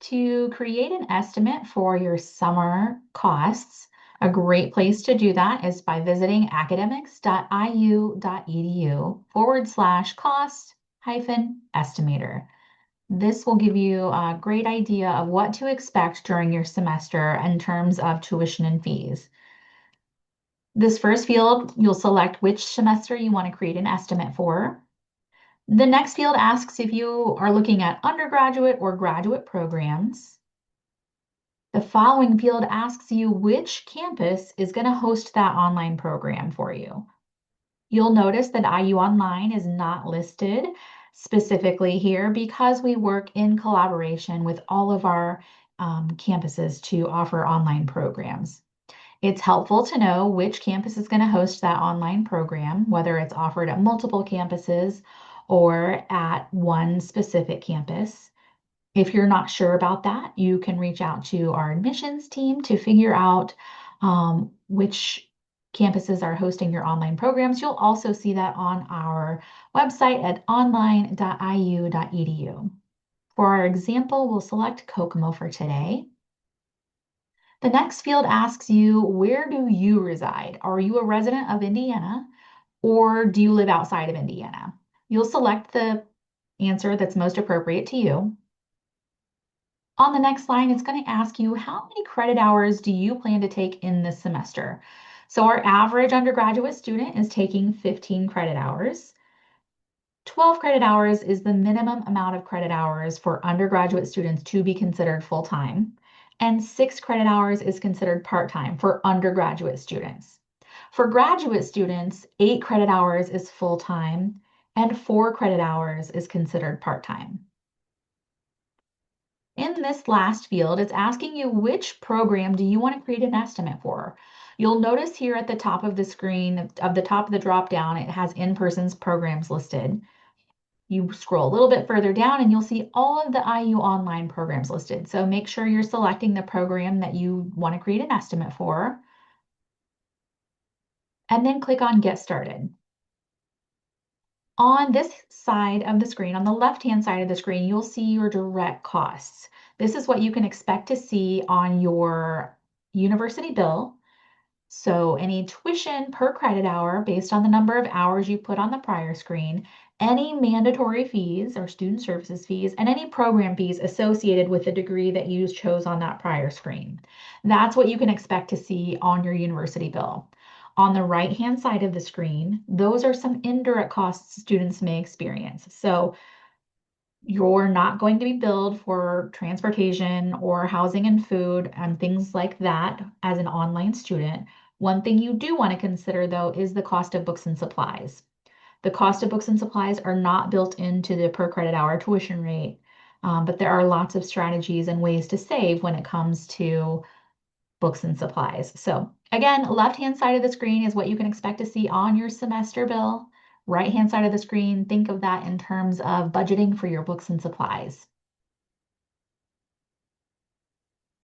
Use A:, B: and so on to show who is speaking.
A: To create an estimate for your summer costs, a great place to do that is by visiting academics.iu.edu/cost-estimator. This will give you a great idea of what to expect during your semester in terms of tuition and fees. This first field, you'll select which semester you want to create an estimate for. The next field asks if you are looking at undergraduate or graduate programs. The following field asks you which campus is going to host that online program for you. You'll notice that IU Online is not listed specifically here because we work in collaboration with all of our campuses to offer online programs. It's helpful to know which campus is going to host that online program, whether it's offered at multiple campuses or at one specific campus. If you're not sure about that, you can reach out to our admissions team to figure out which campuses are hosting your online programs. You'll also see that on our website at online.iu.edu. For our example, we'll select Kokomo for today. The next field asks you, where do you reside? Are you a resident of Indiana or do you live outside of Indiana? You'll select the answer that's most appropriate to you. On the next line, it's going to ask you, how many credit hours do you plan to take in this semester? So our average undergraduate student is taking 15 credit hours. 12 credit hours is the minimum amount of credit hours for undergraduate students to be considered full-time, and 6 credit hours is considered part-time for undergraduate students. For graduate students, 8 credit hours is full-time, and 4 credit hours is considered part-time. In this last field, it's asking you which program do you want to create an estimate for. You'll notice here at the top of the screen, of the top of the drop down, it has in-person's programs listed. You scroll a little bit further down and you'll see all of the IU online programs listed. So make sure you're selecting the program that you want to create an estimate for. And then click on Get Started. On this side of the screen, on the left-hand side of the screen, you'll see your direct costs. This is what you can expect to see on your university bill. So any tuition per credit hour based on the number of hours you put on the prior screen, any mandatory fees or student services fees, and any program fees associated with the degree that you chose on that prior screen. That's what you can expect to see on your university bill. On the right-hand side of the screen, those are some indirect costs students may experience. So you're not going to be billed for transportation or housing and food and things like that as an online student. One thing you do want to consider, though, is the cost of books and supplies. The cost of books and supplies are not built into the per credit hour tuition rate, but there are lots of strategies and ways to save when it comes to books and supplies. So again, left-hand side of the screen is what you can expect to see on your semester bill. Right-hand side of the screen, think of that in terms of budgeting for your books and supplies.